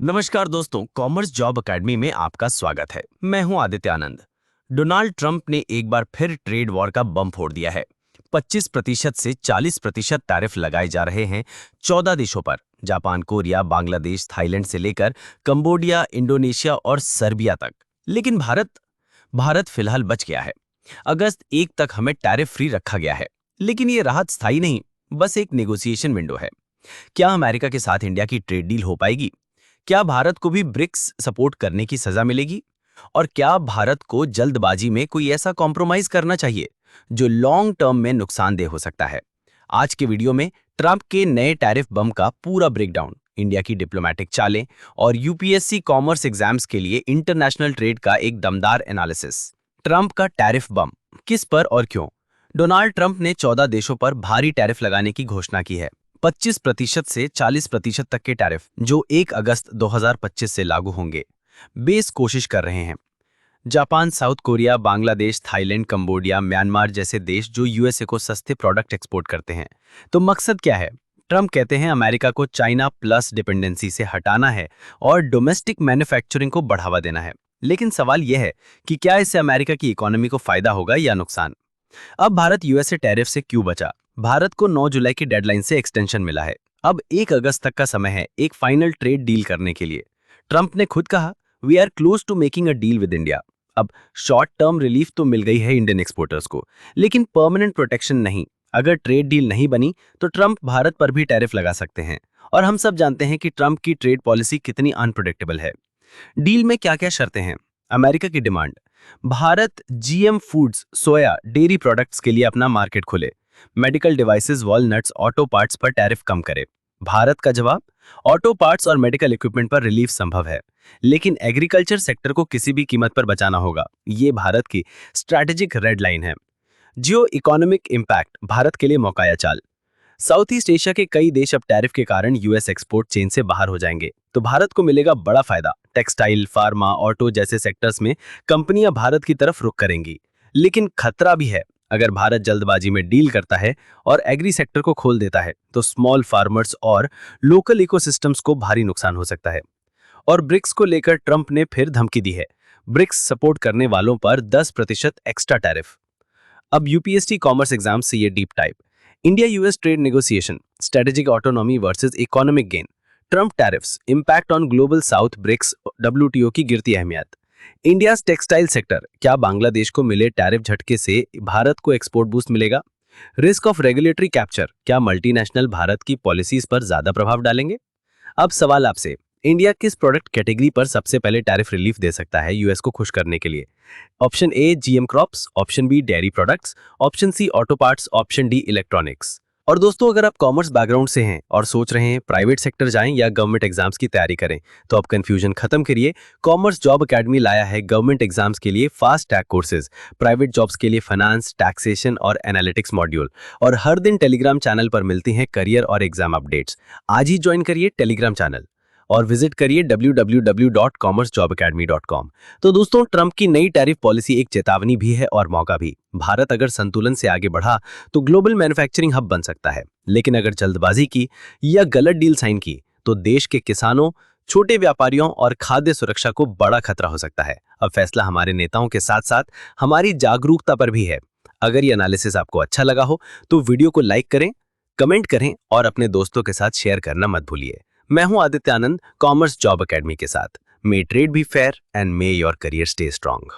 नमस्कार दोस्तों, commerce job academy में आपका स्वागत है। मैं हूं आदित्य आनंद। डोनाल्ड ट्रंप ने एक बार फिर ट्रेड वॉर का बम फोड़ दिया है। 25% से 40% टैरिफ लगाए जा रहे हैं 14 देशों पर। जापान, कोरिया, बांग्लादेश, थाईलैंड से लेकर कंबोडिया, इंडोनेशिया और सर्बिया तक। लेकिन भारत फिलहाल बच गया है। अगस्त 1 तक हमें टैरिफ फ्री रखा गया है। लेकिन ये राहत स्थायी नहीं, बस एक नेगोशिएशन विंडो है। क्या अमेरिका के साथ इंडिया की ट्रेड डील हो पाएगी? क्या भारत को भी ब्रिक्स सपोर्ट करने की सजा मिलेगी? और क्या भारत को जल्दबाजी में कोई ऐसा कॉम्प्रोमाइज करना चाहिए जो लॉन्ग टर्म में नुकसानदेह हो सकता है? आज के वीडियो में ट्रंप के नए टैरिफ बम का पूरा ब्रेकडाउन, इंडिया की डिप्लोमेटिक चालें और यूपीएससी कॉमर्स एग्जाम्स के लिए इंटरनेशनल ट्रेड का एक दमदार एनालिसिस। ट्रंप का टैरिफ बम किस पर और क्यों? डोनाल्ड ट्रंप ने 14 देशों पर भारी टैरिफ लगाने की घोषणा की है। 25% से 40% तक के टैरिफ जो 1 अगस्त 2025 से लागू होंगे। बेस कोशिश कर रहे हैं Japan, south Korea, Bangladesh, Thailand, Cambodia, Myanmar जैसे देश जो यूएसए को सस्ते प्रोडक्ट एक्सपोर्ट करते हैं। तो मकसद क्या है? ट्रंप कहते हैं अमेरिका को चाइना प्लस डिपेंडेंसी से हटाना है और डोमेस्टिक मैन्युफैक्चरिंग को बढ़ावा देना है। लेकिन सवाल यह है कि क्या इससे अमेरिका की इकोनॉमी को फायदा होगा या नुकसान? अब भारत यूएसए टैरिफ से क्यों बचा? भारत को 9 जुलाई की डेडलाइन से एक्सटेंशन मिला है। अब 1 अगस्त तक का समय है एक फाइनल ट्रेड डील करने के लिए। ट्रंप ने खुद कहा, we are close to making a deal with India. अब शॉर्ट टर्म रिलीफ तो मिल गई है इंडियन एक्सपोर्टर्स को, लेकिन परमानेंट प्रोटेक्शन नहीं। अगर ट्रेड डील नहीं बनी तो ट्रंप भारत पर भी टैरिफ लगा सकते हैं। और हम सब जानते हैं कि ट्रंप की ट्रेड पॉलिसी कितनी अनप्रेडिक्टेबल है। डील में क्या क्या शर्तें हैं? अमेरिका की डिमांड, भारत जीएम फूड्स, सोया, डेयरी प्रोडक्ट्स के लिए अपना मार्केट खोले। Medical devices, walnuts, auto parts पर टैरिफ कम करे। भारत का जवाब, ऑटो पार्ट्स और मेडिकल इक्विपमेंट पर रिलीफ संभव है, लेकिन एग्रीकल्चर सेक्टर को किसी भी कीमत पर बचाना होगा। ये भारत की स्ट्रैटेजिक रेड लाइन है। जियो इकोनॉमिक इंपैक्ट, भारत के लिए मौका या चाल। साउथ ईस्ट एशिया के कई देश अब टैरिफ के कारण यूएस एक्सपोर्ट चेन से बाहर हो जाएंगे, तो भारत को मिलेगा बड़ा फायदा। टेक्सटाइल, फार्मा, ऑटो जैसे सेक्टर्स में कंपनियां भारत की तरफ रुख करेंगी। लेकिन खतरा भी है। अगर भारत जल्दबाजी में डील करता है और एग्री सेक्टर को खोल देता है तो स्मॉल फार्मर्स और लोकल इकोसिस्टम्स को भारी नुकसान हो सकता है। और ब्रिक्स को लेकर ट्रंप ने फिर धमकी दी है, ब्रिक्स सपोर्ट करने वालों पर 10% एक्स्ट्रा टैरिफ। अब यूपीएससी कॉमर्स एग्जाम से ये deep type, India US trade negotiation, strategic autonomy versus economic gain, Trump tariffs, impact on global south, BRICS, WTO की गिरती अहमियत, इंडिया टेक्सटाइल सेक्टर, क्या बांग्लादेश को मिले टैरिफ झटके से भारत को एक्सपोर्ट बूस्ट मिलेगा? रिस्क ऑफ रेगुलेटरी कैप्चर, क्या मल्टीनेशनल भारत की पॉलिसीज पर ज्यादा प्रभाव डालेंगे? अब सवाल आपसे, इंडिया किस प्रोडक्ट कैटेगरी पर सबसे पहले टैरिफ रिलीफ दे सकता है यूएस को खुश करने के लिए? Option A GM crops, option B dairy products, option C auto parts, option D electronics. और दोस्तों, अगर आप कॉमर्स बैकग्राउंड से हैं और सोच रहे हैं प्राइवेट सेक्टर जाएं या गवर्नमेंट एग्जाम्स की तैयारी करें, तो अब कंफ्यूजन खत्म करिए। कॉमर्स जॉब एकेडमी लाया है गवर्नमेंट एग्जाम्स के लिए fast track courses, private jobs के लिए फाइनेंस, टैक्सेशन और एनालिटिक्स मॉड्यूल। और हर दिन टेलीग्राम चैनल पर मिलती हैं करियर और एग्जाम अपडेट्स। आज ही ज्वाइन करिए टेलीग्राम चैनल और विजिट करिए www.commercejobacademy.com। तो दोस्तों, ट्रंप की नई टैरिफ पॉलिसी एक चेतावनी भी है और मौका भी। भारत अगर संतुलन से आगे बढ़ा तो ग्लोबल मैन्युफैक्चरिंग हब बन सकता है, लेकिन अगर जल्दबाजी की या गलत डील साइन की तो देश के किसानों, छोटे व्यापारियों और खाद्य सुरक्षा को बड़ा खतरा हो सकता है। अब फैसला हमारे नेताओं के साथ साथ हमारी जागरूकता पर भी है। अगर ये एनालिसिस आपको अच्छा लगा हो तो वीडियो को लाइक करें, कमेंट करें और अपने दोस्तों के साथ शेयर करना मत भूलिए। मैं हूं Aditya Anand, commerce job academy के साथ। May trade be fair and may your career stay strong.